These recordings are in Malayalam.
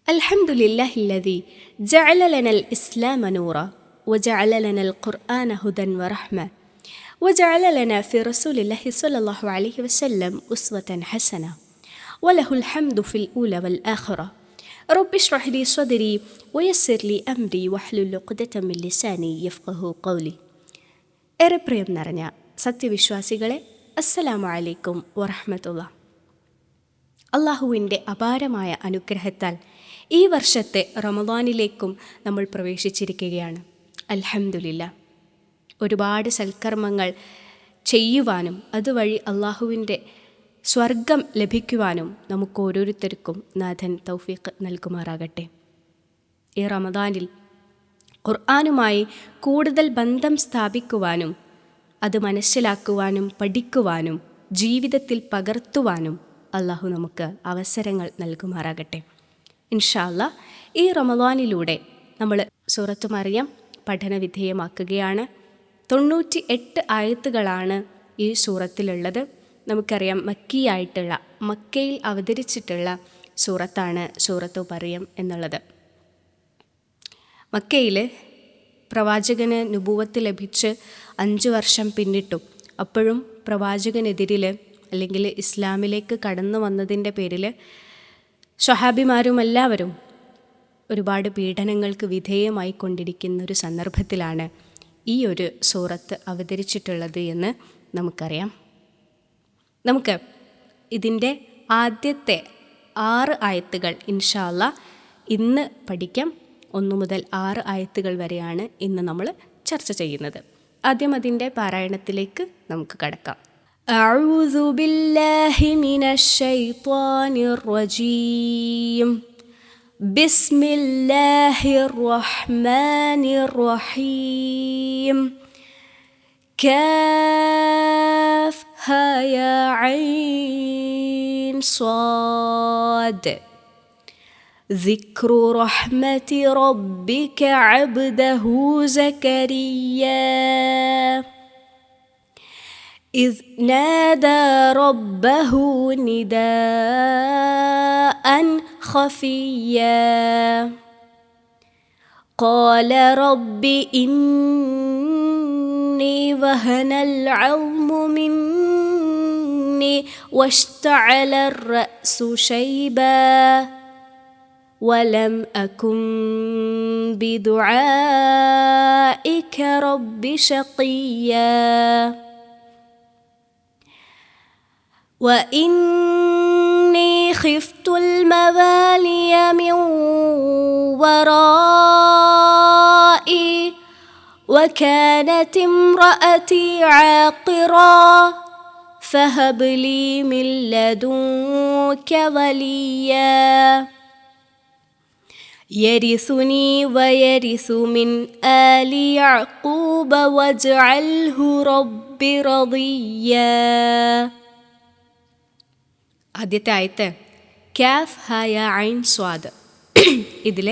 الحمد لله الذي جعل لنا الإسلام نورا وجعل لنا القرآن هدى ورحمة وجعل لنا في رسول الله صلى الله عليه وسلم أسوة حسنة وله الحمد في الأولى والآخرة رب اشرح لي صدري ويسر لي أمري واحلل عقدة من لساني يفقهوا قولي. ഏറെ പ്രിയം നിറഞ്ഞ സത്യവിശ്വാസികളെ, അസ്സലാമു അലൈക്കും വറഹ്മത്തുള്ളാഹി. അള്ളാഹുവിൻ്റെ അപാരമായ അനുഗ്രഹത്താൽ ഈ വർഷത്തെ റമദാനിലേക്കും നമ്മൾ പ്രവേശിച്ചിരിക്കുകയാണ്. അൽഹംദുലില്ലാ. ഒരുപാട് സൽക്കർമ്മങ്ങൾ ചെയ്യുവാനും അതുവഴി അള്ളാഹുവിൻ്റെ സ്വർഗം ലഭിക്കുവാനും നമുക്ക് ഓരോരുത്തർക്കും നാഥൻ തൗഫീഖ് നൽകുമാറാകട്ടെ. ഈ റമദാനിൽ ഖുർആനുമായി കൂടുതൽ ബന്ധം സ്ഥാപിക്കുവാനും അത് മനസ്സിലാക്കുവാനും പഠിക്കുവാനും ജീവിതത്തിൽ പകർത്തുവാനും അള്ളാഹു നമുക്ക് അവസരങ്ങൾ നൽകുമാറാകട്ടെ. ഇൻഷാ അല്ലാ, ഈ റമദാനിലൂടെ നമ്മൾ സൂറത്ത് മറിയം പഠനവിധേയമാക്കുകയാണ്. 98 ആയത്തുകളാണ് ഈ സൂറത്തിലുള്ളത്. നമുക്കറിയാം, മക്കയിൽ അവതരിച്ചിട്ടുള്ള സൂറത്താണ് സൂറത്തു മറിയം എന്നുള്ളത്. മക്കയിൽ പ്രവാചകന് നുബുവത്ത് ലഭിച്ച് 5 വർഷം പിന്നിട്ടു. അപ്പോഴും പ്രവാചകനെതിരിൽ അല്ലെങ്കിൽ ഇസ്ലാമിലേക്ക് കടന്നു വന്നതിൻ്റെ പേരിൽ സ്വഹാബിമാരും എല്ലാവരും ഒരുപാട് പീഡനങ്ങൾക്ക് വിധേയമായി കൊണ്ടിരിക്കുന്ന ഒരു സന്ദർഭത്തിലാണ് ഈ ഒരു സൂറത്ത് അവതരിച്ചിട്ടുള്ളത് എന്ന് നമുക്കറിയാം. നമുക്ക് ഇതിൻ്റെ ആദ്യത്തെ 6 ആയത്തുകൾ ഇൻഷാ അല്ലാ ഇന്ന് പഠിക്കാം. 1 മുതൽ 6 ആയത്തുകൾ വരെയാണ് ഇന്ന് നമ്മൾ ചർച്ച ചെയ്യുന്നത്. ആദ്യം അതിൻ്റെ പാരായണത്തിലേക്ക് നമുക്ക് കടക്കാം. أعوذ بالله من الشيطان الرجيم بسم الله الرحمن الرحيم كافها يا عين صاد ذكر رحمة ربك عبده زكريا إذ نادى ربه نداء خفيا قال رب إني وهن العظم مني واشتعل الرأس شيبا ولم أكن بدعائك رب شقيا وإني خفت الموالي من ورائي وكانت امرأتي عاقرا فهب لي من لدنك وليا يرثني ويرث من آل يعقوب واجعله رب رضيا. ആദ്യത്തെ ആയത്ത് കാഫ് ഹായ ഐൻ സ്വാദ്. ഇതിൽ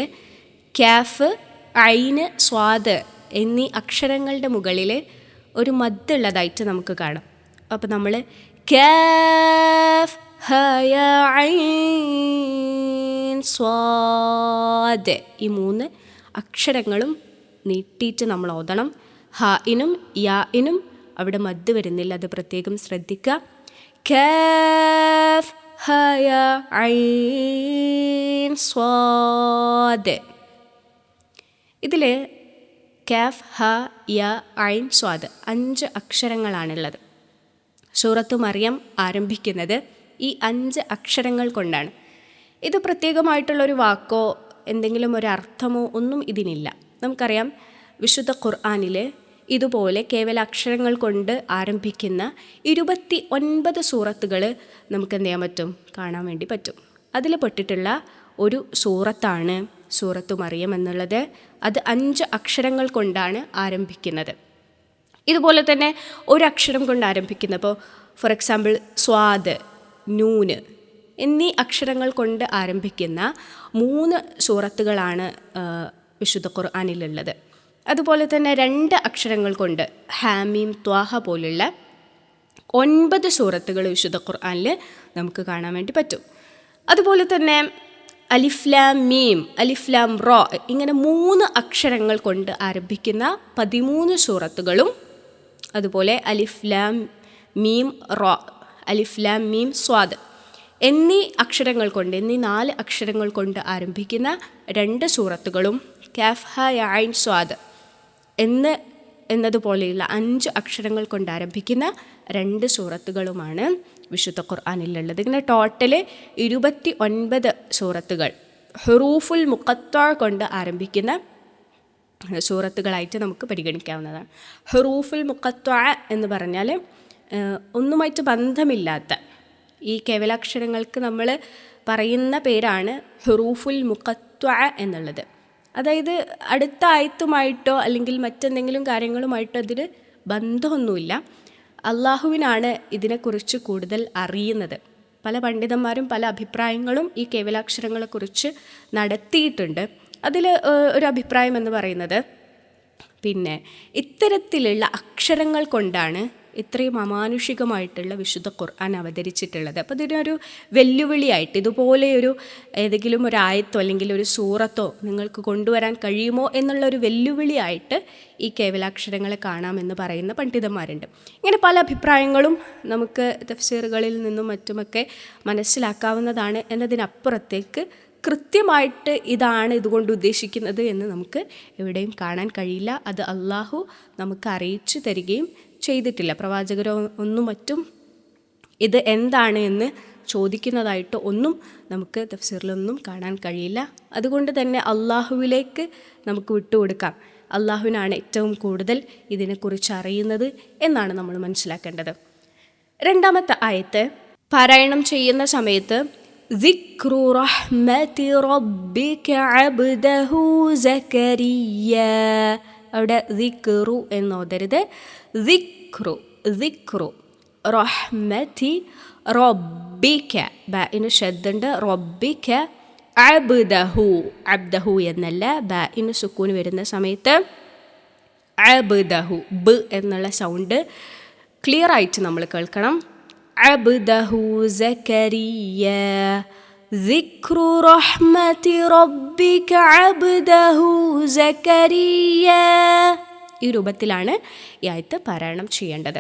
കാഫ്, ഐന്, സ്വാദ് എന്നീ അക്ഷരങ്ങളുടെ മുകളിൽ ഒരു മദ്ദുള്ളതായിട്ട് നമുക്ക് കാണാം. അപ്പോൾ നമ്മൾ കാഫ് ഹായ ഐൻ സ്വാദ് ഈ 3 അക്ഷരങ്ങളും നീട്ടിയിട്ട് നമ്മൾ ഓതണം. ഹാഇനും യാഇനും അവിടെ മദ് വരുന്നില്ല, അത് പ്രത്യേകം ശ്രദ്ധിക്കുക. കാഫ് ഹായ ഐൻ സ്വാദ്. ഇതിൽ കാഫ് ഹ യ ഐൻ സ്വാദ് 5 അക്ഷരങ്ങളാണുള്ളത്. സൂറത്തു മറിയം ആരംഭിക്കുന്നത് ഈ 5 അക്ഷരങ്ങൾ കൊണ്ടാണ്. ഇത് പ്രത്യേകമായിട്ടുള്ളൊരു വാക്കോ എന്തെങ്കിലും ഒരു അർത്ഥമോ ഒന്നും ഇതിനില്ല. നമുക്കറിയാം, വിശുദ്ധ ഖുർആനിൽ ഇതുപോലെ കേവല അക്ഷരങ്ങൾ കൊണ്ട് ആരംഭിക്കുന്ന 29 സൂറത്തുകൾ നമുക്ക് എന്ത് ചെയ്യാൻ പറ്റും, കാണാൻ വേണ്ടി പറ്റും. അതിൽ പെട്ടിട്ടുള്ള ഒരു സൂറത്താണ് സൂറത്തു മറിയം എന്നുള്ളത്. അത് 5 അക്ഷരങ്ങൾ കൊണ്ടാണ് ആരംഭിക്കുന്നത്. ഇതുപോലെ തന്നെ ഒരു അക്ഷരം കൊണ്ട് ആരംഭിക്കുന്ന, ഇപ്പോൾ ഫോർ എക്സാമ്പിൾ സ്വാദ്, നൂന് എന്നീ അക്ഷരങ്ങൾ കൊണ്ട് ആരംഭിക്കുന്ന 3 സൂറത്തുകളാണ് വിശുദ്ധ ഖുർആനിലുള്ളത്. അതുപോലെ തന്നെ 2 അക്ഷരങ്ങൾ കൊണ്ട് ഹാമീം, ത്വാഹ പോലുള്ള 9 സൂറത്തുകൾ വിശുദ്ധ ഖുർആനിൽ നമുക്ക് കാണാൻ വേണ്ടി പറ്റും. അതുപോലെ തന്നെ അലിഫ് ലാം മീം, അലിഫ് ലാം റോ, ഇങ്ങനെ 3 അക്ഷരങ്ങൾ കൊണ്ട് ആരംഭിക്കുന്ന 13 സൂറത്തുകളും, അതുപോലെ അലിഫ് ലാം മീം റോ, അലിഫ് ലാം മീം സ്വാദ് എന്നീ 4 അക്ഷരങ്ങൾ കൊണ്ട് ആരംഭിക്കുന്ന 2 സൂറത്തുകളും, കാഫ് ഹ യ ഐൻ സ്വാദ് എന്നതുപോലെയുള്ള 5 അക്ഷരങ്ങൾ കൊണ്ട് ആരംഭിക്കുന്ന 2 സൂറത്തുകളുമാണ് വിശുദ്ധ ഖുർആനിലുള്ളത്. ഇങ്ങനെ ടോട്ടല് 29 സൂറത്തുകൾ ഹുറൂഫുൽ മുഖത്വ കൊണ്ട് ആരംഭിക്കുന്ന സൂറത്തുകളായിട്ട് നമുക്ക് പരിഗണിക്കാവുന്നതാണ്. ഹുറൂഫുൽ മുഖത്വ എന്ന് പറഞ്ഞാൽ ഒന്നുമായിട്ട് ബന്ധമില്ലാത്ത ഈ കേവലാക്ഷരങ്ങൾക്ക് നമ്മൾ പറയുന്ന പേരാണ് ഹുറൂഫുൽ മുഖത്വ എന്നുള്ളത്. അതായത് അടുത്ത ആയത്തുമായിട്ടോ അല്ലെങ്കിൽ മറ്റെന്തെങ്കിലും കാര്യങ്ങളുമായിട്ടോ അതിന് ബന്ധമൊന്നുമില്ല. അള്ളാഹുവിനാണ് ഇതിനെക്കുറിച്ച് കൂടുതൽ അറിയുന്നത്. പല പണ്ഡിതന്മാരും പല അഭിപ്രായങ്ങളും ഈ കേവലാക്ഷരങ്ങളെക്കുറിച്ച് നടത്തിയിട്ടുണ്ട്. അതിൽ ഒരു അഭിപ്രായം എന്ന് പറയുന്നത്, ഇത്തരത്തിലുള്ള അക്ഷരങ്ങൾ കൊണ്ടാണ് ഇത്രയും അമാനുഷികമായിട്ടുള്ള വിശുദ്ധ ഖുർആൻ അവതരിച്ചിട്ടുള്ളത്. അപ്പോൾ ഇതിനൊരു വെല്ലുവിളിയായിട്ട് ഇതുപോലെ ഏതെങ്കിലും ഒരു ആയത്തോ അല്ലെങ്കിൽ ഒരു സൂറത്തോ നിങ്ങൾക്ക് കൊണ്ടുവരാൻ കഴിയുമോ എന്നുള്ളൊരു വെല്ലുവിളിയായിട്ട് ഈ കേവലാക്ഷരങ്ങളെ കാണാമെന്ന് പറയുന്ന പണ്ഡിതന്മാരുണ്ട്. ഇങ്ങനെ പല അഭിപ്രായങ്ങളും നമുക്ക് തഫ്സീറുകളിൽ നിന്നും മറ്റുമൊക്കെ മനസ്സിലാക്കാവുന്നതാണ്. എന്നതിനപ്പുറത്തേക്ക് കൃത്യമായിട്ട് ഇതാണ് ഇതുകൊണ്ട് ഉദ്ദേശിക്കുന്നത് എന്ന് നമുക്ക് എവിടെയും കാണാൻ കഴിയില്ല. അത് അള്ളാഹു നമുക്ക് അറിയിച്ചു തരികയും ചെയ്തിട്ടില്ല. പ്രവാചകരോ മറ്റും ഇത് എന്താണ് എന്ന് ചോദിക്കുന്നതായിട്ട് ഒന്നും നമുക്ക് തഫ്സീറിലൊന്നും കാണാൻ കഴിയില്ല. അതുകൊണ്ട് തന്നെ അള്ളാഹുവിലേക്ക് നമുക്ക് വിട്ടുകൊടുക്കാം. അള്ളാഹുവിനാണ് ഏറ്റവും കൂടുതൽ ഇതിനെക്കുറിച്ച് അറിയുന്നത് എന്നാണ് നമ്മൾ മനസ്സിലാക്കേണ്ടത്. 2ാമത്തെ ആയത്ത് പാരായണം ചെയ്യുന്ന സമയത്ത് ദിക്റു റഹ്മതി റബ്ബിക അബ്ദഹു സക്കരിയ, അവിടെ ദിക്റു എന്നോതരുത്, ദിക്റു റഹ്മതി റബ്ബിക, ബഇന് ഷദ്ദുണ്ട്, റബ്ബിക അബ്ദഹു എന്നല്ല, ബഇന് സുക്കൂൻ വരുന്ന സമയത്ത് അബ്ദഹു ബ് എന്നുള്ള സൗണ്ട് ക്ലിയർ ആയിട്ട് നമ്മൾ കേൾക്കണം. അബ്ദഹു സക്കരിയ, ദിക്റു റഹ്മതി റബ്ബിക അബ്ദഹു സക്കരിയ, ഈ രൂപത്തിലാണ് ഈ ആയത്ത് പാരായണം ചെയ്യേണ്ടത്.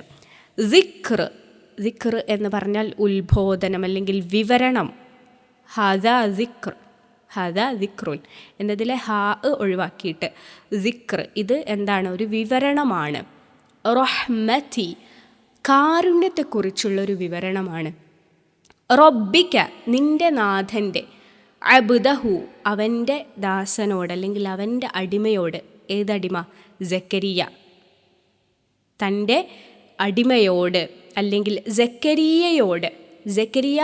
ദിക്ർ എന്ന് പറഞ്ഞാൽ ഉത്ബോധനം അല്ലെങ്കിൽ വിവരണം. ഹാദാ ദിക്റുൻ എന്നതിലെ ഹാ ഒഴിവാക്കിയിട്ട് ദിക്ർ, ഇത് എന്താണ്? ഒരു വിവരണമാണ്. റഹ്മതി കാരുണ്യത്തെക്കുറിച്ചുള്ളൊരു വിവരണമാണ്. റബ്ബിക നിൻ്റെ നാഥൻ്റെ, അബ്ദഹു അവൻ്റെ ദാസനോട് അല്ലെങ്കിൽ അവൻ്റെ അടിമയോട്. ഏതടിമ? സക്കരിയ, തൻ്റെ അടിമയോട് അല്ലെങ്കിൽ സക്കരിയയോട്, സക്കരിയ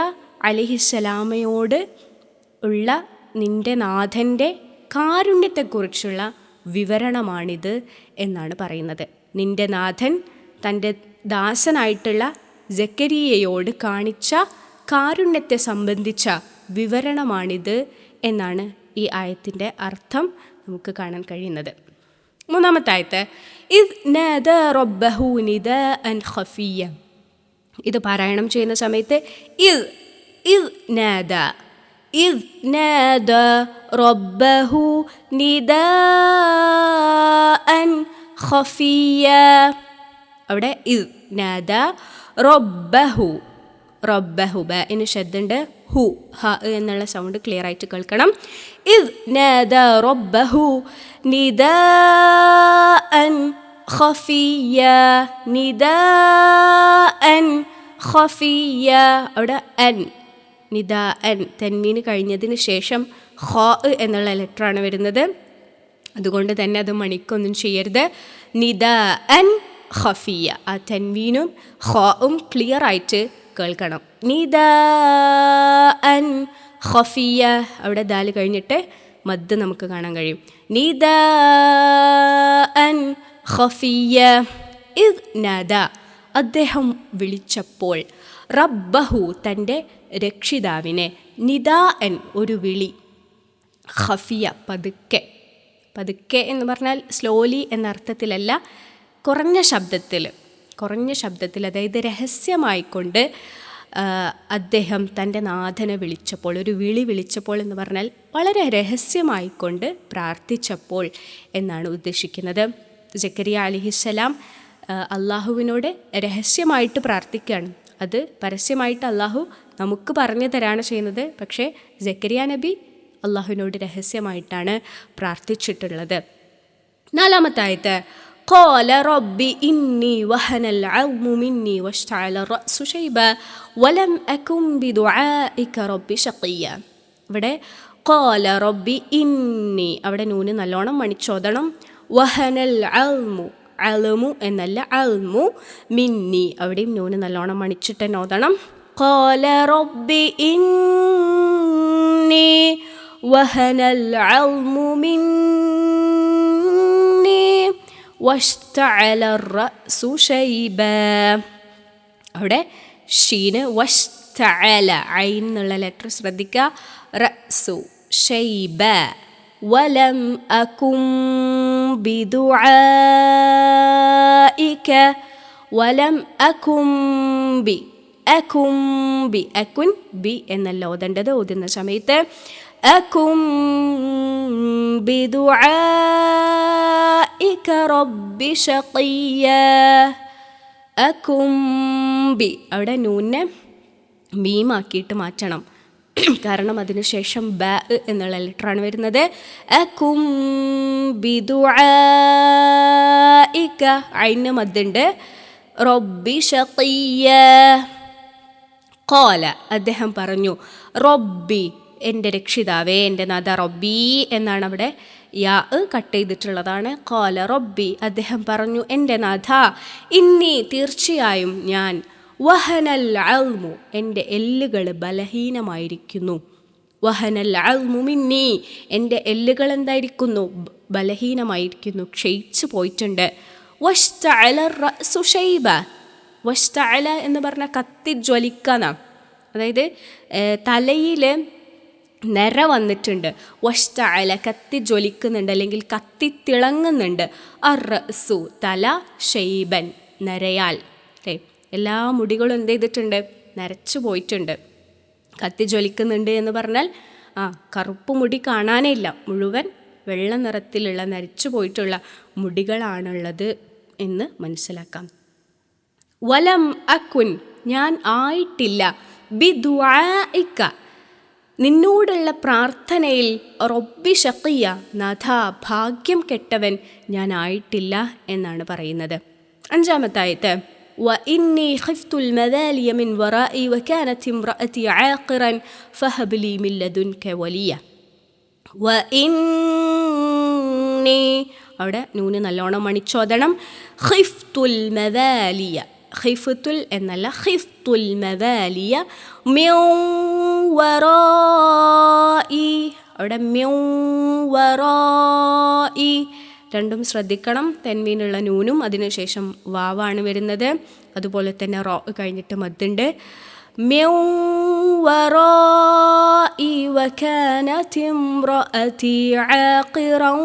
അലൈഹിസ്സലാമയോട് ഉള്ള നിൻ്റെ നാഥൻ്റെ കാരുണ്യത്തെക്കുറിച്ചുള്ള വിവരണമാണിത് എന്നാണ് പറയുന്നത്. നിൻ്റെ നാഥൻ തൻ്റെ ദാസനായിട്ടുള്ള സക്കരിയയോട് കാണിച്ച കാരുണ്യത്തെ സംബന്ധിച്ച വിവരണമാണിത് എന്നാണ് ഈ ആയത്തിൻ്റെ അർത്ഥം നമുക്ക് കാണാൻ കഴിയുന്നത്. 3ാമത്തെ ആയത്ത് ഇദ് നാദ റബ്ബഹു നിദാഅൻ ഖഫിയ്യ, ഇത് പാരായണം ചെയ്യുന്ന സമയത്ത് ഇദ് നാദ റബ്ബഹു നിദാഅൻ ഖഫിയ്യ, അവിടെ ഇദ് നാദ റബ്ബഹു ബഇന് ഷദ്ദുണ്ട്, ഹു ഹ എന്നുള്ള സൗണ്ട് ക്ലിയർ ആയിട്ട് കേൾക്കണം. ഇദ് നാദ റബ്ബഹു നിദാഅൻ ഖഫിയ്യ, നിദാഅൻ ഖഫിയ്യ, അവിടെ നിദാഅൻ തൻവീന് കഴിഞ്ഞതിന് ശേഷം ഖ എന്നുള്ള ലെറ്ററാണ് വരുന്നത്. അതുകൊണ്ട് തന്നെ അത് മണിക്കൊന്നും ചെയ്യരുത്. നിദാഅൻ ഖഫിയ്യ, ആ തൻവീനും ഖും ക്ലിയർ ആയിട്ട് കേൾക്കണം. നിദാഅൻ ഖഫിയ്യ, അവിടെ ദാല് കഴിഞ്ഞിട്ട് മദ് നമുക്ക് കാണാൻ കഴിയും. നിദാഅൻ ഖഫിയ്യ ഇദ് നാദ, അദ്ദേഹം വിളിച്ചപ്പോൾ, റബ്ബഹു തൻ്റെ രക്ഷിതാവിനെ, നിദാഅൻ ഒരു വിളി, ഖഫിയ പതുക്കെ എന്ന് പറഞ്ഞാൽ സ്ലോലി എന്ന അർത്ഥത്തിലല്ല, കുറഞ്ഞ ശബ്ദത്തിൽ, അതായത് രഹസ്യമായിക്കൊണ്ട് അദ്ദേഹം തൻ്റെ നാഥനെ വിളിച്ചപ്പോൾ, ഒരു വിളിച്ചപ്പോൾ എന്ന് പറഞ്ഞാൽ വളരെ രഹസ്യമായിക്കൊണ്ട് പ്രാർത്ഥിച്ചപ്പോൾ എന്നാണ് ഉദ്ദേശിക്കുന്നത്. ജക്കരിയ അലൈഹിസ്സലാം അള്ളാഹുവിനോട് രഹസ്യമായിട്ട് പ്രാർത്ഥിക്കുകയാണ്. അത് പരസ്യമായിട്ട് അള്ളാഹു നമുക്ക് പറഞ്ഞു തരാണ് ചെയ്യുന്നത്. പക്ഷേ ജക്കരിയ നബി അള്ളാഹുവിനോട് രഹസ്യമായിട്ടാണ് പ്രാർത്ഥിച്ചിട്ടുള്ളത്. 4-ാമത്തെ ആയത്ത്, ഖാല റബ്ബി ഇന്നി വഹനൽ അദ്മു മിന്നി വഷ്തഅല റഅസു ശൈബ വലം അകും ബിദുആഇക റബ്ബി ശഖിയ. ഇവിടെ ഖാല റബ്ബി ഇന്നി, അവിടെ നൂന് നല്ലോണം മണിച്ചോദണം. വഹനൽ അദ്മു, അൽമു എന്നല്ല അൽമു, മിന്നി അവിടെയും നൂന് നല്ലോണം മണിച്ചിട്ട് നോദണം. ഖാല റബ്ബി ഇന്നി വഹനൽ അൽമു മിന്നി വഷ്തഅല റഅസു ശൈബ. അവിടെ ഷീന് വഷ്തഅല, ഐൻ എന്നുള്ള ലെറ്റർ ശ്രദ്ധിക്കുക. റഅസു ശൈബ വലം അകും ബിദുആഇക വലം അകും ബി, അകും ബി, അകുൻ ബി എന്നല്ല ഓതേണ്ടത്. ഓതുന്ന സമയത്ത് അകും ബിദുആഇക റബ്ബി ശഖിയ. അകും ബി, അവിടെ നൂനെ മീമാക്കിയിട്ട് മാറ്റണം. കാരണം അതിനുശേഷം ബ എന്നുള്ള ലെറ്ററാണ് വരുന്നത്. അകും ബിദുആഇക, ഐന് മദ്ദുണ്ട്. റബ്ബി ശഖിയ. ഖാല, അദ്ദേഹം പറഞ്ഞു. റബ്ബി, എൻ്റെ രക്ഷിതാവേ, എൻ്റെ നാഥ. റബ്ബി എന്നാണ് അവിടെ യാ കട്ട് ചെയ്തിട്ടുള്ളതാണ്. ഖാല റബ്ബി, അദ്ദേഹം പറഞ്ഞു, എൻ്റെ നാഥ. ഇന്നി, തീർച്ചയായും ഞാൻ. വഹനൽ അൽമു, എൻ്റെ എല്ലുകൾ ബലഹീനമായിരിക്കുന്നു. വഹനൽ അൽമു മിന്നി, എൻ്റെ എല്ലുകൾ എന്തായിരിക്കുന്നു? ബലഹീനമായിരിക്കുന്നു, ക്ഷയിച്ചു പോയിട്ടുണ്ട്. വഷ്തഅല റഅസു ശൈബ, വഷ്തഅല എന്ന് പറഞ്ഞാൽ കത്തി ജ്വലിക്കാനാണ്. അതായത് തലയിൽ നിര വന്നിട്ടുണ്ട്. വഷ്തഅല, കത്തി ജ്വലിക്കുന്നുണ്ട് അല്ലെങ്കിൽ കത്തി തിളങ്ങുന്നുണ്ട്. അർറസു, തല, ഷൈബൻ, നരയാൽ. അല്ലേ, എല്ലാ മുടികളും എന്ത് ചെയ്തിട്ടുണ്ട്? നരച്ചു പോയിട്ടുണ്ട്. കത്തി ജ്വലിക്കുന്നുണ്ട് എന്ന് പറഞ്ഞാൽ കറുപ്പ് മുടി കാണാനേ ഇല്ല, മുഴുവൻ വെള്ള നിറത്തിലുള്ള നരച്ചു പോയിട്ടുള്ള മുടികളാണുള്ളത് എന്ന് മനസ്സിലാക്കാം. വലം അക്കുൻ, ഞാൻ ആയിട്ടില്ല. ബിദുആഇക, നിന്നോടുള്ള പ്രാർത്ഥനയിൽ. റബ്ബി ശഖിയ, നാഥ ഭാഗ്യം കെട്ടവൻ ഞാൻ ആയിട്ടില്ല എന്നാണ് പറയുന്നത്. 5-ാമത്തെ ആയത്ത്, وإني خفت المذالي من ورائي وكانت امرأتي عاقرا فهب لي من لدنك وليا. وإني, അവിടെ നൂന് നല്ലോണം മണിച്ചോദണം. ഖിഫ്തുൽ മദാലിയ, ഖിഫ്തുൽ എന്നല്ല ഖിഫ്തുൽ മദാലിയ മിൻ വറാഇ, അവിടെ മിൻ വറാഇ രണ്ടും ശ്രദ്ധിക്കണം. തെൻവീനുള്ള നൂനും അതിനുശേഷം വാവാണ് വരുന്നത്. അതുപോലെ തന്നെ റോ കഴിഞ്ഞിട്ട് മദ്ദുണ്ട്. മിൻ വറാഇ വകാനത് ഇംറഅതി ആഖിറൻ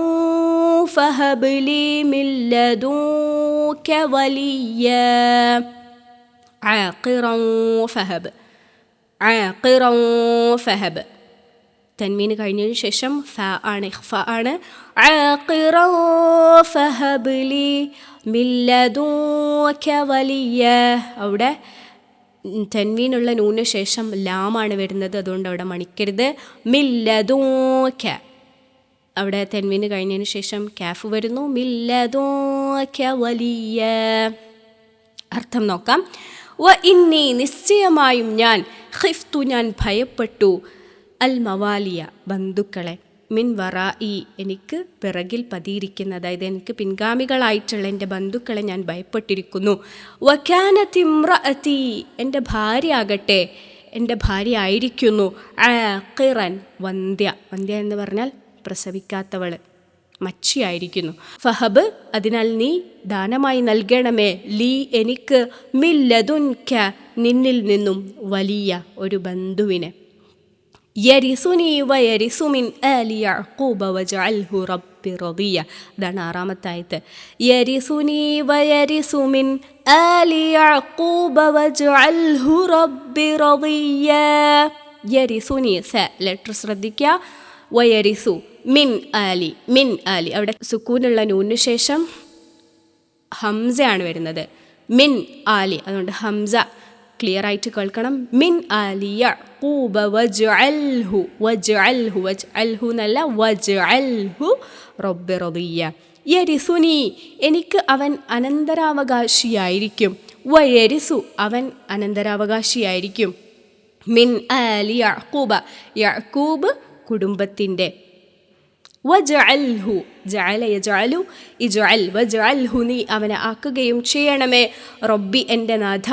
ഫഹബ് ലി മിൻ ലദുക വലിയ. ആഖിറൻ ഫഹബ്, ആഖിറൻ ഫഹബ്. തൻവീന് കഴിഞ്ഞതിന് ശേഷം ഫ ആണ്, ഇഖ്ഫ ആണ്. ആഖിറൻ ഫഹബ് ലി മിൻ ലദുക വലിയ. അവിടെ തൻവീനുള്ള നൂന് ശേഷം ലാമാണ് വരുന്നത്, അതുകൊണ്ട് അവിടെ മണിക്കരുത്. മിൻ ലദുക, അവിടെ തൻവീന് കഴിഞ്ഞതിന് ശേഷം കാഫ് വരുന്നു. മിൻ ലദുക വലിയ. അർത്ഥം നോക്കാം. വ ഇന്നി, നിശ്ചയമായും ഞാൻ. ഖിഫ്തു, ഞാൻ ഭയപ്പെട്ടു. അൽ മവാലിയ, ബന്ധുക്കളെ. മിൻ വറായി, എനിക്ക് പിറകിൽ പതിയിരിക്കുന്ന, അതായത് എനിക്ക് പിൻഗാമികളായിട്ടുള്ള എൻ്റെ ബന്ധുക്കളെ ഞാൻ ഭയപ്പെട്ടിരിക്കുന്നു. വകാനത് ഇംറഅതി, എൻ്റെ ഭാര്യ ആകട്ടെ, എൻ്റെ ഭാര്യ ആയിരിക്കുന്നു. ആഖിറൻ, വന്ധ്യ. വന്ധ്യ എന്ന് പറഞ്ഞാൽ പ്രസവിക്കാത്തവൾ, മച്ചിയായിരിക്കുന്നു. ഫഹബ്, അതിനാൽ നീ ദാനമായി നൽകണമേ. ലീ, എനിക്ക്. മിൻ ലദുൻക, നിന്നിൽ നിന്നും. വലിയ, ഒരു ബന്ധുവിനെ. യരിസുനി വയരിസു മിൻ ആലി യഅഖൂബ വജഅൽഹു റബ്ബി റദിയ. ഇതാണ് 6-ാമത്തെ ആയത്ത്. യരിസുനി വയരിസു മിൻ ആലി യഅഖൂബ വജ്അൽഹു റബ്ബി റദിയ. യരിസുനി സ ലെറ്റർ ശ്രദ്ധിക്കുക. വയരിസു മിൻ ആലി, മിൻ ആലി അവിടെ സുക്കൂനുള്ള നൂനിന് ശേഷം ഹംസയാണ് വരുന്നത്. മിൻ ആലി, അതുകൊണ്ട് ഹംസ ക്ലിയർ ആയിട്ട് കേൾക്കണം. മിൻ ആലി യഅഖൂബ വജ്അൽഹു, വജ്അൽഹു വജ്അൽഹു എന്നല്ല വജ്അൽഹു റബ്ബി റദിയ. യരിസുനി എനിക്ക് അവൻ അനന്തരാവകാശിയായിരിക്കും. വയരിസു അവൻ അനന്തരാവകാശിയായിരിക്കും. മിൻ ആലി യഅഖൂബ, യഅഖൂബ് കുടുംബത്തിൻ്റെ. വജ്അൽഹു ജഅല യജ്അലു ഇജ്അൽ വജ്അൽഹു നീ അവനെ ആക്കുകയും ചെയ്യണമേ റബ്ബി എൻ്റെ നാഥ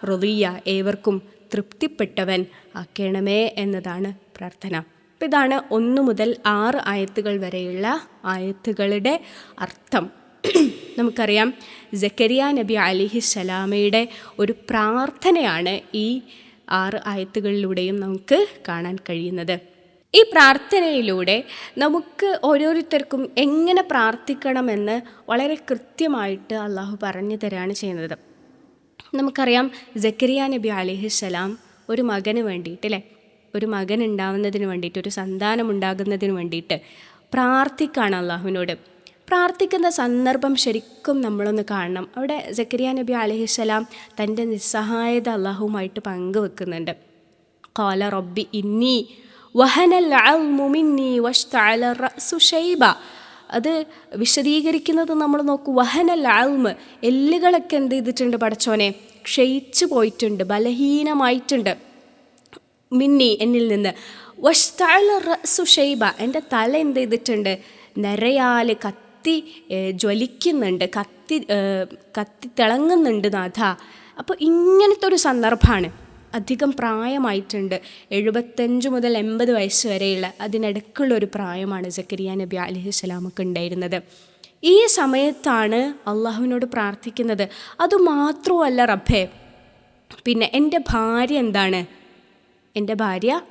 റദിയ ഏവർക്കും തൃപ്തിപ്പെട്ടവൻ ആക്കണമേ എന്നതാണ് പ്രാർത്ഥന. അപ്പം ഇതാണ് 1 മുതൽ 6 ആയത്തുകൾ വരെയുള്ള ആയത്തുകളുടെ അർത്ഥം. നമുക്കറിയാം സക്കരിയ നബി അലൈഹിസ്സലാമയുടെ ഒരു പ്രാർത്ഥനയാണ് ഈ 6 ആയത്തുകളിലൂടെയും നമുക്ക് കാണാൻ കഴിയുന്നത്. ഈ പ്രാർത്ഥനയിലൂടെ നമുക്ക് ഓരോരുത്തർക്കും എങ്ങനെ പ്രാർത്ഥിക്കണമെന്ന് വളരെ കൃത്യമായിട്ട് അള്ളാഹു പറഞ്ഞു തരാണ് ചെയ്യുന്നത്. നമുക്കറിയാം സക്കരിയ നബി അലൈഹിസ്സലാം ഒരു മകന് വേണ്ടിയിട്ട് അല്ലേ, ഒരു മകൻ ഉണ്ടാവുന്നതിന് വേണ്ടിയിട്ട്, ഒരു സന്താനം ഉണ്ടാകുന്നതിന് വേണ്ടിയിട്ട് പ്രാർത്ഥിക്കുകയാണ് അള്ളാഹുവിനോട്. പ്രാർത്ഥിക്കുന്ന സന്ദർഭം ശരിക്കും നമ്മളൊന്ന് കാണണം. അവിടെ സക്കരിയ നബി അലൈഹിസ്സലാം തൻ്റെ നിസ്സഹായത അള്ളാഹുവുമായിട്ട് പങ്കുവെക്കുന്നുണ്ട്. ഖാല റബ്ബി ഇന്നി വഹനൽ അൽമു മിന്നി വഷ്തഅല റഅസു ശൈബ. അത് വിശദീകരിക്കുന്നത് നമ്മൾ നോക്കൂ. വഹനൽ അൽമ് എല്ലുകളൊക്കെ എന്ത് ചെയ്തിട്ടുണ്ട് പടച്ചോനെ, ക്ഷയിച്ചു പോയിട്ടുണ്ട്, ബലഹീനമായിട്ടുണ്ട്. മിന്നി എന്നിൽ നിന്ന്. വഷ്തഅല റഅസു ശൈബ എൻ്റെ തല എന്ത് ചെയ്തിട്ടുണ്ട്, നരയാൽ കത്തി ജ്വലിക്കുന്നുണ്ട്, കത്തി തിളങ്ങുന്നുണ്ട് നാഥ. അപ്പോൾ ഇങ്ങനത്തെ ഒരു സന്ദർഭമാണ്. അധികം പ്രായമായിട്ടുണ്ട്, 75 മുതൽ 80 വയസ്സ് വരെയുള്ള അതിനിടയ്ക്കുള്ളൊരു പ്രായമാണ് സക്കരിയ നബി അലൈഹിസ്സലാമൊക്കെ ഉണ്ടായിരുന്നത്. ഈ സമയത്താണ് അള്ളാഹുവിനോട് പ്രാർത്ഥിക്കുന്നത്. അതുമാത്രമല്ല റബ്ബേ, പിന്നെ എൻ്റെ ഭാര്യ എന്താണ്, എൻ്റെ ഭാര്യ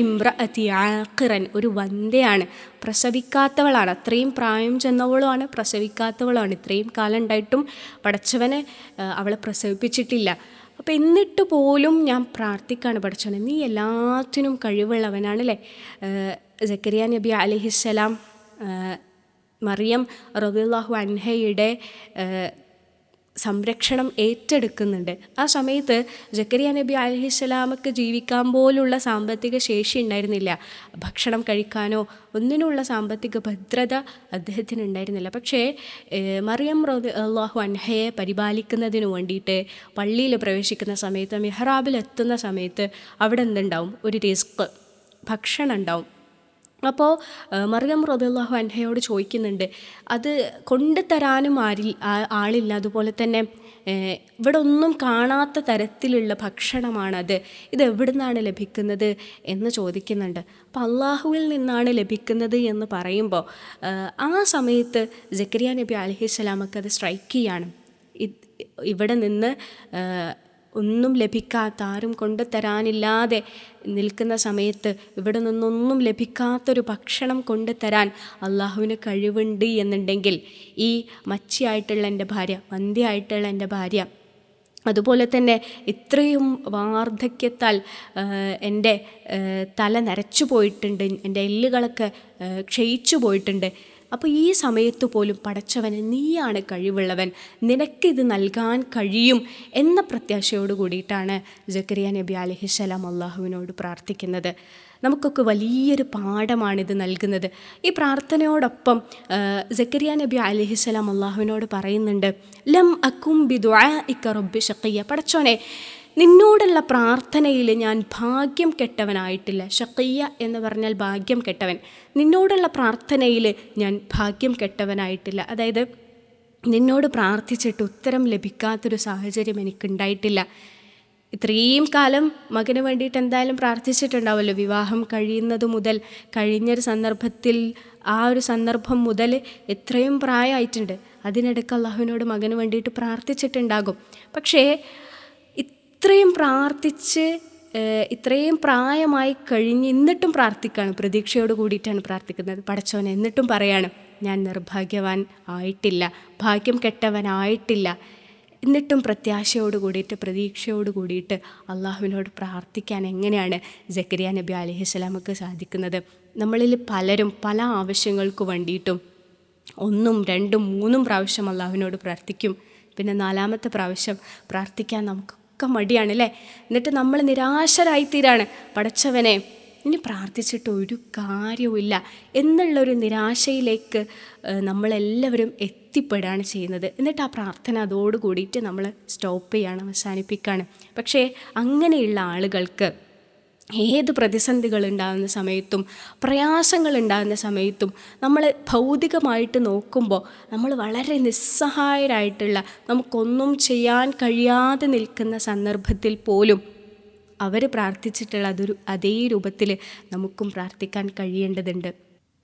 ഇംറഅതി ആഖിറൻ ഒരു വന്ധ്യയാണ്, പ്രസവിക്കാത്തവളാണ്. അത്രയും പ്രായം ചെന്നവളുമാണ്, പ്രസവിക്കാത്തവളാണ്. ഇത്രയും കാലം ഉണ്ടായിട്ടും പടച്ചവനെ അവളെ പ്രസവിപ്പിച്ചിട്ടില്ല. അപ്പോൾ എന്നിട്ട് പോലും ഞാൻ പ്രാർത്ഥിക്കുകയാണ് പടച്ചവനെ, നീ എല്ലാത്തിനും കഴിവുള്ളവനാണല്ലേ. സക്കരിയ നബി അലൈഹിസ്സലാം മറിയം റളിയല്ലാഹു അൻഹയുടെ സംരക്ഷണം ഏറ്റെടുക്കുന്നുണ്ട്. ആ സമയത്ത് സക്കരിയ നബി അലൈഹിസ്സലാമക്ക് ജീവിക്കാൻ പോലുള്ള സാമ്പത്തിക ശേഷി ഉണ്ടായിരുന്നില്ല. ഭക്ഷണം കഴിക്കാനോ ഒന്നിനുള്ള സാമ്പത്തിക ഭദ്രത അദ്ദേഹത്തിന് ഉണ്ടായിരുന്നില്ല. പക്ഷേ മറിയം റളിയല്ലാഹു അൻഹയെ പരിപാലിക്കുന്നതിന് വേണ്ടിയിട്ട് പള്ളിയിൽ പ്രവേശിക്കുന്ന സമയത്ത്, മിഹ്റാബിൽ എത്തുന്ന സമയത്ത് അവിടെ എന്തുണ്ടാവും, ഒരു റിസ്ക്, ഭക്ഷണം ഉണ്ടാവും. അപ്പോൾ മറിയം റളിയല്ലാഹു അൻഹയോട് ചോദിക്കുന്നുണ്ട്, അത് കൊണ്ടുതരാനും ആളില്ല, അതുപോലെ തന്നെ ഇവിടെ ഒന്നും കാണാത്ത തരത്തിലുള്ള ഭക്ഷണമാണത്, ഇത് എവിടെ നിന്നാണ് ലഭിക്കുന്നത് എന്ന് ചോദിക്കുന്നുണ്ട്. അപ്പോൾ അള്ളാഹുവിൽ നിന്നാണ് ലഭിക്കുന്നത് എന്ന് പറയുമ്പോൾ ആ സമയത്ത് സക്കരിയ നബി അലൈഹിസ്സലാമക്ക് അത് സ്ട്രൈക്ക് ചെയ്യാണ്. ഇവിടെ നിന്ന് ഒന്നും ലഭിക്കാത്ത, ആരും കൊണ്ടുതരാനില്ലാതെ നിൽക്കുന്ന സമയത്ത് ഇവിടെ നിന്നൊന്നും ലഭിക്കാത്തൊരു ഭക്ഷണം കൊണ്ടുതരാൻ അള്ളാഹുവിന് കഴിവുണ്ട് എന്നുണ്ടെങ്കിൽ ഈ മച്ചിയായിട്ടുള്ള എൻ്റെ ഭാര്യ, വന്ധ്യയായിട്ടുള്ള എൻ്റെ ഭാര്യ, അതുപോലെ തന്നെ ഇത്രയും വാർദ്ധക്യത്താൽ എൻ്റെ തല നരച്ചു പോയിട്ടുണ്ട്, എൻ്റെ എല്ലുകളൊക്കെ ക്ഷയിച്ചു പോയിട്ടുണ്ട്. അപ്പോൾ ഈ സമയത്ത് പോലും പടച്ചവന് നീയാണ് കഴിവുള്ളവൻ, നിനക്കിത് നൽകാൻ കഴിയും എന്ന പ്രത്യാശയോട് കൂടിയിട്ടാണ് സക്കരിയ നബി അലൈഹിസ്സലാം അള്ളാഹുവിനോട് പ്രാർത്ഥിക്കുന്നത്. നമുക്കൊക്കെ വലിയൊരു പാഠമാണിത് നൽകുന്നത്. ഈ പ്രാർത്ഥനയോടൊപ്പം സക്കരിയ നബി അലൈഹിസ്സലാം അള്ളാഹുവിനോട് പറയുന്നുണ്ട്, ലം അകും ബിദുആഇക റബ്ബി ശഖിയ. പടച്ചോനെ, നിന്നോടുള്ള പ്രാർത്ഥനയിൽ ഞാൻ ഭാഗ്യം കെട്ടവനായിട്ടില്ല. ഷഖിയ എന്ന് പറഞ്ഞാൽ ഭാഗ്യം കെട്ടവൻ. നിന്നോടുള്ള പ്രാർത്ഥനയിൽ ഞാൻ ഭാഗ്യം കെട്ടവനായിട്ടില്ല. അതായത് നിന്നോട് പ്രാർത്ഥിച്ചിട്ട് ഉത്തരം ലഭിക്കാത്തൊരു സാഹചര്യം എനിക്കുണ്ടായിട്ടില്ല. ഇത്രയും കാലം മകന് വേണ്ടിയിട്ട് എന്തായാലും പ്രാർത്ഥിച്ചിട്ടുണ്ടാവുമല്ലോ. വിവാഹം കഴിയുന്നത് മുതൽ, കഴിഞ്ഞൊരു സന്ദർഭത്തിൽ ആ ഒരു സന്ദർഭം മുതൽ എത്രയും പ്രായമായിട്ടുണ്ട്. അതിനിടയ്ക്ക് അള്ളാഹുവിനോട് മകന് വേണ്ടിയിട്ട് പ്രാർത്ഥിച്ചിട്ടുണ്ടാകും. പക്ഷേ ഇത്രയും പ്രാർത്ഥിച്ച് ഇത്രയും പ്രായമായി കഴിഞ്ഞ് എന്നിട്ടും പ്രാർത്ഥിക്കുകയാണ്, പ്രതീക്ഷയോട് കൂടിയിട്ടാണ് പ്രാർത്ഥിക്കുന്നത്. പടച്ചവൻ എന്നിട്ടും പറയാണ്, ഞാൻ നിർഭാഗ്യവാൻ ആയിട്ടില്ല, ഭാഗ്യം കെട്ടവനായിട്ടില്ല. എന്നിട്ടും പ്രത്യാശയോട് കൂടിയിട്ട് പ്രതീക്ഷയോട് കൂടിയിട്ട് അള്ളാഹുവിനോട് പ്രാർത്ഥിക്കാൻ എങ്ങനെയാണ് സക്കരിയ നബി അലൈഹിസ്സലാമക്ക് സാധിക്കുന്നത്? നമ്മളിൽ പലരും പല ആവശ്യങ്ങൾക്ക് വേണ്ടിയിട്ടും 1, 2, 3 പ്രാവശ്യം അള്ളാഹുവിനോട് പ്രാർത്ഥിക്കും. പിന്നെ 4ാമത്തെ പ്രാവശ്യം പ്രാർത്ഥിക്കാൻ നമുക്കൊക്കെ മടിയാണ് അല്ലേ? എന്നിട്ട് നമ്മൾ നിരാശരായിത്തീരാണ്. പടച്ചവനെ ഇനി പ്രാർത്ഥിച്ചിട്ട് ഒരു കാര്യവുമില്ല എന്നുള്ളൊരു നിരാശയിലേക്ക് നമ്മളെല്ലാവരും എത്തിപ്പെടുകയാണ് ചെയ്യുന്നത്. എന്നിട്ട് ആ പ്രാർത്ഥന അതോട് കൂടിയിട്ട് നമ്മൾ സ്റ്റോപ്പ് ചെയ്യാണ്, അവസാനിപ്പിക്കുകയാണ്. പക്ഷേ അങ്ങനെയുള്ള ആളുകൾക്ക് ഏത് പ്രതിസന്ധികൾ ഉണ്ടാകുന്ന സമയത്തും പ്രയാസങ്ങൾ ഉണ്ടാകുന്ന സമയത്തും നമ്മൾ ഭൗതികമായിട്ട് നോക്കുമ്പോൾ നമ്മൾ വളരെ നിസ്സഹായരായിട്ടുള്ള, നമുക്കൊന്നും ചെയ്യാൻ കഴിയാതെ നിൽക്കുന്ന സന്ദർഭത്തിൽ പോലും അവർ പ്രാർത്ഥിച്ചിട്ടുള്ള അതേ രൂപത്തിൽ നമുക്കും പ്രാർത്ഥിക്കാൻ കഴിയേണ്ടതുണ്ട്.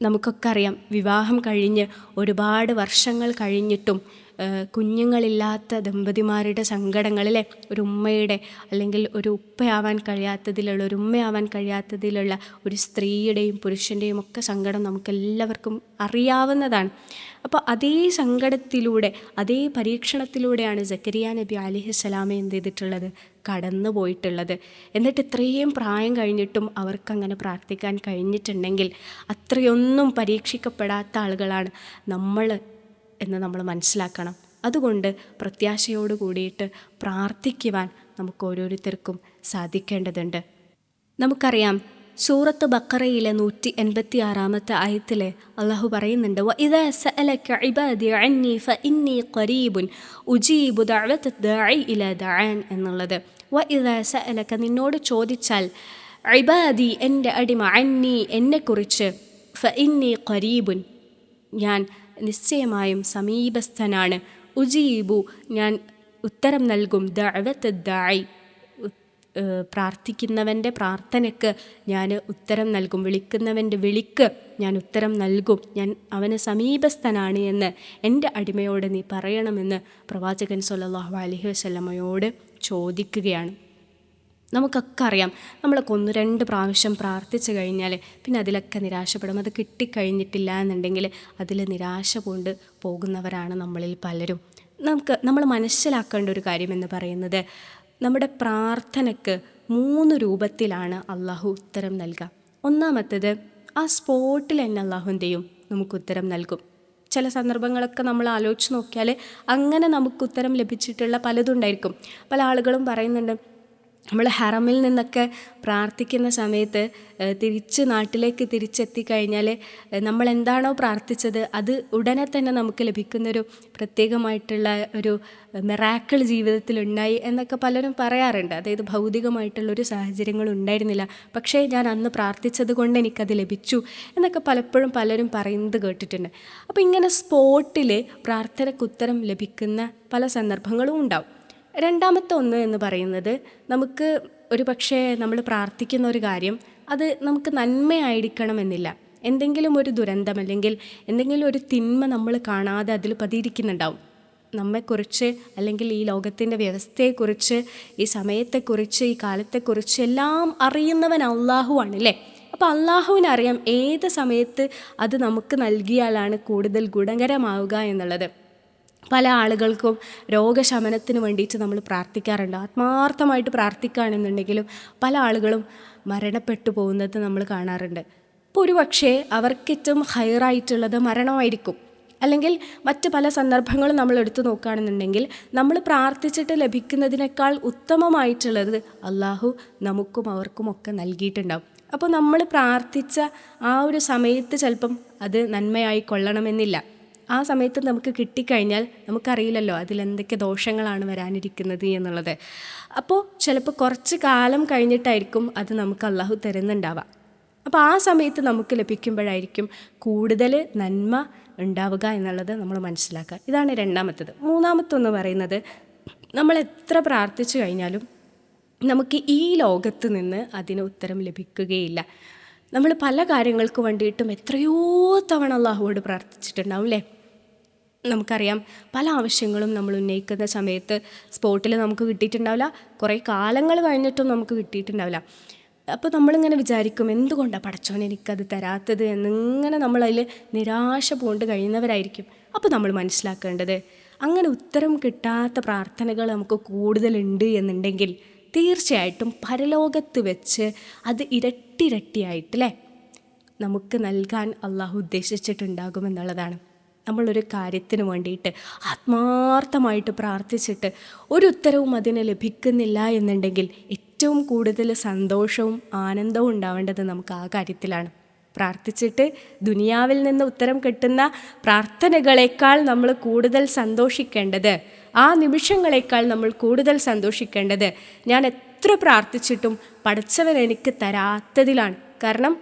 നമുക്കൊക്കെ അറിയാം, വിവാഹം കഴിഞ്ഞ് ഒരുപാട് വർഷങ്ങൾ കഴിഞ്ഞിട്ടും കുഞ്ഞുങ്ങളില്ലാത്ത ദമ്പതിമാരുടെ സങ്കടങ്ങളിലെ ഒരു ഉമ്മയുടെ അല്ലെങ്കിൽ ഒരു ഉപ്പയാവാൻ കഴിയാത്തതിലുള്ള, ഒരു ഉമ്മയാവാൻ കഴിയാത്തതിലുള്ള ഒരു സ്ത്രീയുടെയും പുരുഷൻ്റെയും ഒക്കെ സങ്കടം നമുക്കെല്ലാവർക്കും അറിയാവുന്നതാണ്. അപ്പോൾ അതേ സങ്കടത്തിലൂടെ, അതേ പരീക്ഷണത്തിലൂടെയാണ് സക്കരിയ നബി അലൈഹിസ്സലാമെ എന്ത് ചെയ്തിട്ടുള്ളത്? കടന്നു പോയിട്ടുള്ളത്. എന്നിട്ട് ഇത്രയും പ്രായം കഴിഞ്ഞിട്ടും അവർക്കങ്ങനെ പ്രാർത്ഥിക്കാൻ കഴിഞ്ഞിട്ടുണ്ടെങ്കിൽ അത്രയൊന്നും പരീക്ഷിക്കപ്പെടാത്ത ആളുകളാണ് നമ്മൾ എന്ന് നമ്മൾ മനസ്സിലാക്കണം. അതുകൊണ്ട് പ്രത്യാശയോട് കൂടിയിട്ട് പ്രാർത്ഥിക്കുവാൻ നമുക്ക് ഓരോരുത്തർക്കും സാധിക്കേണ്ടതുണ്ട്. നമുക്കറിയാം, സൂറത്ത് ബഖറയിലെ 186 ആയത്തിൽ അള്ളാഹു പറയുന്നുണ്ട്, വഇദാ സഅലക ഇബാദി അന്നി ഫഇന്നി ഖരീബുൻ ഉജീബു ദഅവത ദാഇ ഇലാ ദഅൻ എന്നുള്ളത്. വഇദാ സഅലക നിന്നോട് ചോദിച്ചാൽ, ഇബാദി എൻ്റെ അടിമ, അന്നി എന്നെക്കുറിച്ച്, ഫഇന്നി ഖരീബുൻ ഞാൻ നിശ്ചയമായും സമീപസ്ഥനാണ്, ഉജീബു ഞാൻ ഉത്തരം നൽകും, ദഅവത ദാഇ പ്രാർത്ഥിക്കുന്നവൻ്റെ പ്രാർത്ഥനയ്ക്ക് ഞാൻ ഉത്തരം നൽകും, വിളിക്കുന്നവൻ്റെ വിളിക്ക് ഞാൻ ഉത്തരം നൽകും, ഞാൻ അവന് സമീപസ്ഥനാണ് എന്ന് എൻ്റെ അടിമയോട് നീ പറയണമെന്ന് പ്രവാചകൻ സ്വല്ലല്ലാഹു അലൈഹി വസല്ലമയോട് ചോദിക്കുകയാണ്. നമുക്കൊക്കെ അറിയാം, നമ്മളൊക്കെ 1-2 പ്രാവശ്യം പ്രാർത്ഥിച്ചു കഴിഞ്ഞാൽ പിന്നെ അതിലൊക്കെ നിരാശപ്പെടും. അത് കിട്ടിക്കഴിഞ്ഞിട്ടില്ല എന്നുണ്ടെങ്കിൽ അതിൽ നിരാശ കൊണ്ട് പോകുന്നവരാണ് നമ്മളിൽ പലരും. നമ്മൾ മനസ്സിലാക്കേണ്ട ഒരു കാര്യമെന്ന് പറയുന്നത്, നമ്മുടെ പ്രാർത്ഥനയ്ക്ക് 3 രൂപത്തിലാണ് അള്ളാഹു ഉത്തരം നൽകുക. ഒന്നാമത്തേത്, ആ സ്പോട്ടിൽ തന്നെ അള്ളാഹു എന്ത് ചെയ്യും? നമുക്ക് ഉത്തരം നൽകും. ചില സന്ദർഭങ്ങളൊക്കെ നമ്മൾ ആലോചിച്ച് നോക്കിയാൽ അങ്ങനെ നമുക്ക് ഉത്തരം ലഭിച്ചിട്ടുള്ള പലതുണ്ടായിരിക്കും. പല ആളുകളും പറയുന്നുണ്ട്, നമ്മൾ ഹറമിൽ നിന്നൊക്കെ പ്രാർത്ഥിക്കുന്ന സമയത്ത് തിരിച്ച് നാട്ടിലേക്ക് തിരിച്ചെത്തിക്കഴിഞ്ഞാൽ നമ്മൾ എന്താണോ പ്രാർത്ഥിച്ചത് അത് ഉടനെ തന്നെ നമുക്ക് ലഭിക്കുന്നൊരു പ്രത്യേകമായിട്ടുള്ള ഒരു മിറാക്കിൾ ജീവിതത്തിലുണ്ടായി എന്നൊക്കെ പലരും പറയാറുണ്ട്. അതായത് ഭൗതികമായിട്ടുള്ളൊരു സാഹചര്യങ്ങളും ഉണ്ടായിരുന്നില്ല, പക്ഷേ ഞാൻ അന്ന് പ്രാർത്ഥിച്ചത് കൊണ്ട് എനിക്കത് ലഭിച്ചു എന്നൊക്കെ പലപ്പോഴും പലരും പറയുന്നത് കേട്ടിട്ടുണ്ട്. അപ്പോൾ ഇങ്ങനെ സ്പോട്ടിൽ പ്രാർത്ഥനയ്ക്ക് ഉത്തരം ലഭിക്കുന്ന പല സന്ദർഭങ്ങളും ഉണ്ടാവും. രണ്ടാമത്തെ ഒന്ന് എന്ന് പറയുന്നത്, നമുക്ക് ഒരു പക്ഷേ നമ്മൾ പ്രാർത്ഥിക്കുന്ന ഒരു കാര്യം അത് നമുക്ക് നന്മയായിരിക്കണമെന്നില്ല. എന്തെങ്കിലും ഒരു ദുരന്തം അല്ലെങ്കിൽ എന്തെങ്കിലും ഒരു തിന്മ നമ്മൾ കാണാതെ അതിൽ പതിയിരിക്കുന്നുണ്ടാവും. നമ്മെക്കുറിച്ച് അല്ലെങ്കിൽ ഈ ലോകത്തിൻ്റെ വ്യവസ്ഥയെക്കുറിച്ച്, ഈ സമയത്തെക്കുറിച്ച്, ഈ കാലത്തെക്കുറിച്ച് എല്ലാം അറിയുന്നവൻ അള്ളാഹുവാണ് അല്ലേ? അപ്പോൾ അള്ളാഹുവിനറിയാം ഏത് സമയത്ത് അത് നമുക്ക് നൽകിയാലാണ് കൂടുതൽ ഗുണകരമാവുക എന്നുള്ളത്. പല ആളുകൾക്കും രോഗശമനത്തിന് വേണ്ടിയിട്ട് നമ്മൾ പ്രാർത്ഥിക്കാറുണ്ട്. ആത്മാർത്ഥമായിട്ട് പ്രാർത്ഥിക്കുകയാണെന്നുണ്ടെങ്കിലും പല ആളുകളും മരണപ്പെട്ടു പോകുന്നത് നമ്മൾ കാണാറുണ്ട്. അപ്പോൾ ഒരു പക്ഷേ അവർക്ക് ഏറ്റവും ഹൈറായിട്ടുള്ളത് മരണമായിരിക്കും. അല്ലെങ്കിൽ മറ്റ് പല സന്ദർഭങ്ങളും നമ്മൾ എടുത്തു നോക്കുകയാണെന്നുണ്ടെങ്കിൽ നമ്മൾ പ്രാർത്ഥിച്ചിട്ട് ലഭിക്കുന്നതിനേക്കാൾ ഉത്തമമായിട്ടുള്ളത് അള്ളാഹു നമുക്കും അവർക്കും ഒക്കെ നൽകിയിട്ടുണ്ടാവും. അപ്പോൾ നമ്മൾ പ്രാർത്ഥിച്ച ആ ഒരു സമയത്ത് ചിലപ്പം അത് നന്മയായി കൊള്ളണമെന്നില്ല. ആ സമയത്ത് നമുക്ക് കിട്ടിക്കഴിഞ്ഞാൽ നമുക്കറിയില്ലല്ലോ അതിലെന്തൊക്കെ ദോഷങ്ങളാണ് വരാനിരിക്കുന്നത് എന്നുള്ളത്. അപ്പോൾ ചിലപ്പോൾ കുറച്ച് കാലം കഴിഞ്ഞിട്ടായിരിക്കും അത് നമുക്ക് അള്ളാഹു തരുന്നുണ്ടാവുക. അപ്പോൾ ആ സമയത്ത് നമുക്ക് ലഭിക്കുമ്പോഴായിരിക്കും കൂടുതൽ നന്മ ഉണ്ടാവുക എന്നുള്ളത് നമ്മൾ മനസ്സിലാക്കുക. ഇതാണ് രണ്ടാമത്തേത്. മൂന്നാമത്തൊന്ന് പറയുന്നത്, നമ്മൾ എത്ര പ്രാർത്ഥിച്ചു കഴിഞ്ഞാലും നമുക്ക് ഈ ലോകത്ത് നിന്ന് അതിന് ഉത്തരം ലഭിക്കുകയില്ല. നമ്മൾ പല കാര്യങ്ങൾക്ക് വേണ്ടിയിട്ടും എത്രയോ തവണ അള്ളാഹുവോട് പ്രാർത്ഥിച്ചിട്ടുണ്ടാവും അല്ലേ? നമുക്കറിയാം, പല ആവശ്യങ്ങളും നമ്മൾ ഉന്നയിക്കുന്ന സമയത്ത് സ്പോട്ടിൽ നമുക്ക് കിട്ടിയിട്ടുണ്ടാവില്ല, കുറേ കാലങ്ങൾ കഴിഞ്ഞിട്ടും നമുക്ക് കിട്ടിയിട്ടുണ്ടാവില്ല. അപ്പോൾ നമ്മളിങ്ങനെ വിചാരിക്കും, എന്തുകൊണ്ടാണ് പടച്ചോൻ എനിക്കത് തരാത്തത് എന്നിങ്ങനെ നമ്മളതിൽ നിരാശ പൂണ്ട് കഴിയുന്നവരായിരിക്കും. അപ്പോൾ നമ്മൾ മനസ്സിലാക്കേണ്ടത്, അങ്ങനെ ഉത്തരം കിട്ടാത്ത പ്രാർത്ഥനകൾ നമുക്ക് കൂടുതലുണ്ട് എന്നുണ്ടെങ്കിൽ തീർച്ചയായിട്ടും പരലോകത്ത് വെച്ച് അത് ഇരട്ടിയായിട്ടല്ലേ നമുക്ക് നൽകാൻ അള്ളാഹു ഉദ്ദേശിച്ചിട്ടുണ്ടാകുമെന്നുള്ളതാണ്. നമ്മളൊരു കാര്യത്തിന് വേണ്ടിയിട്ട് ആത്മാർത്ഥമായിട്ട് പ്രാർത്ഥിച്ചിട്ട് ഒരു ഉത്തരവും അതിന് ലഭിക്കുന്നില്ല എന്നുണ്ടെങ്കിൽ ഏറ്റവും കൂടുതൽ സന്തോഷവും ആനന്ദവും ഉണ്ടാവേണ്ടത് നമുക്ക് ആ കാര്യത്തിലാണ്. പ്രാർത്ഥിച്ചിട്ട് ദുനിയാവിൽ നിന്ന് ഉത്തരം കിട്ടുന്ന പ്രാർത്ഥനകളേക്കാൾ നമ്മൾ കൂടുതൽ സന്തോഷിക്കേണ്ടത്, ആ നിമിഷങ്ങളേക്കാൾ നമ്മൾ കൂടുതൽ സന്തോഷിക്കേണ്ടത് ഞാൻ എത്ര പ്രാർത്ഥിച്ചിട്ടും പടച്ചവൻ എനിക്ക് തരാത്തതിലാണ്. കാരണം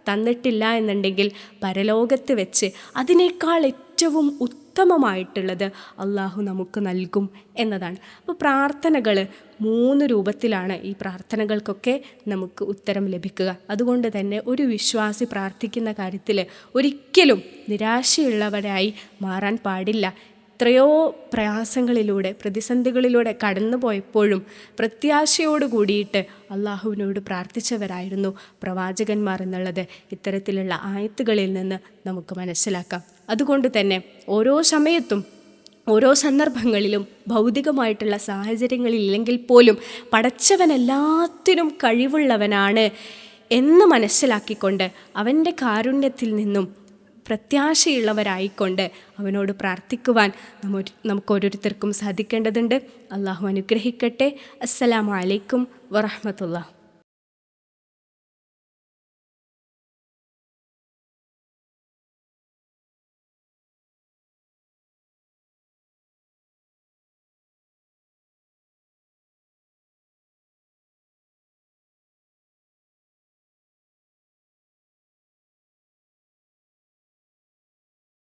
തന്നിട്ടില്ല എന്നുണ്ടെങ്കിൽ പരലോകത്ത് വെച്ച് അതിനേക്കാൾ ഏറ്റവും ഉത്തമമായിട്ടുള്ളത് അള്ളാഹു നമുക്ക് നൽകും എന്നതാണ്. അപ്പോൾ പ്രാർത്ഥനകൾ 3 രൂപത്തിലാണ് ഈ പ്രാർത്ഥനകൾക്കൊക്കെ നമുക്ക് ഉത്തരം ലഭിക്കുക. അതുകൊണ്ട് തന്നെ ഒരു വിശ്വാസി പ്രാർത്ഥിക്കുന്ന കാര്യത്തിൽ ഒരിക്കലും നിരാശയുള്ളവരായി മാറാൻ പാടില്ല. എത്രയോ പ്രയാസങ്ങളിലൂടെ പ്രതിസന്ധികളിലൂടെ കടന്നു പോയപ്പോഴും പ്രത്യാശയോട് കൂടിയിട്ട് അള്ളാഹുവിനോട് പ്രാർത്ഥിച്ചവരായിരുന്നു പ്രവാചകന്മാർ എന്നുള്ളത് ഇത്തരത്തിലുള്ള ആയത്തുകളിൽ നിന്ന് നമുക്ക് മനസ്സിലാക്കാം. അതുകൊണ്ട് തന്നെ ഓരോ സമയത്തും ഓരോ സന്ദർഭങ്ങളിലും ഭൗതികമായിട്ടുള്ള സാഹചര്യങ്ങളില്ലെങ്കിൽ പോലും പടച്ചവൻ എല്ലാത്തിനും കഴിവുള്ളവനാണ് എന്ന് മനസ്സിലാക്കിക്കൊണ്ട് അവൻ്റെ കാരുണ്യത്തിൽ നിന്നും പ്രത്യാശയുള്ളവരായിക്കൊണ്ട് അവനോട് പ്രാർത്ഥിക്കുവാൻ നമുക്ക് ഓരോരുത്തർക്കും സാധിക്കേണ്ടതുണ്ട്. അള്ളാഹു അനുഗ്രഹിക്കട്ടെ. അസ്സലാമു അലൈക്കും വറഹ്മത്തുള്ളാഹി.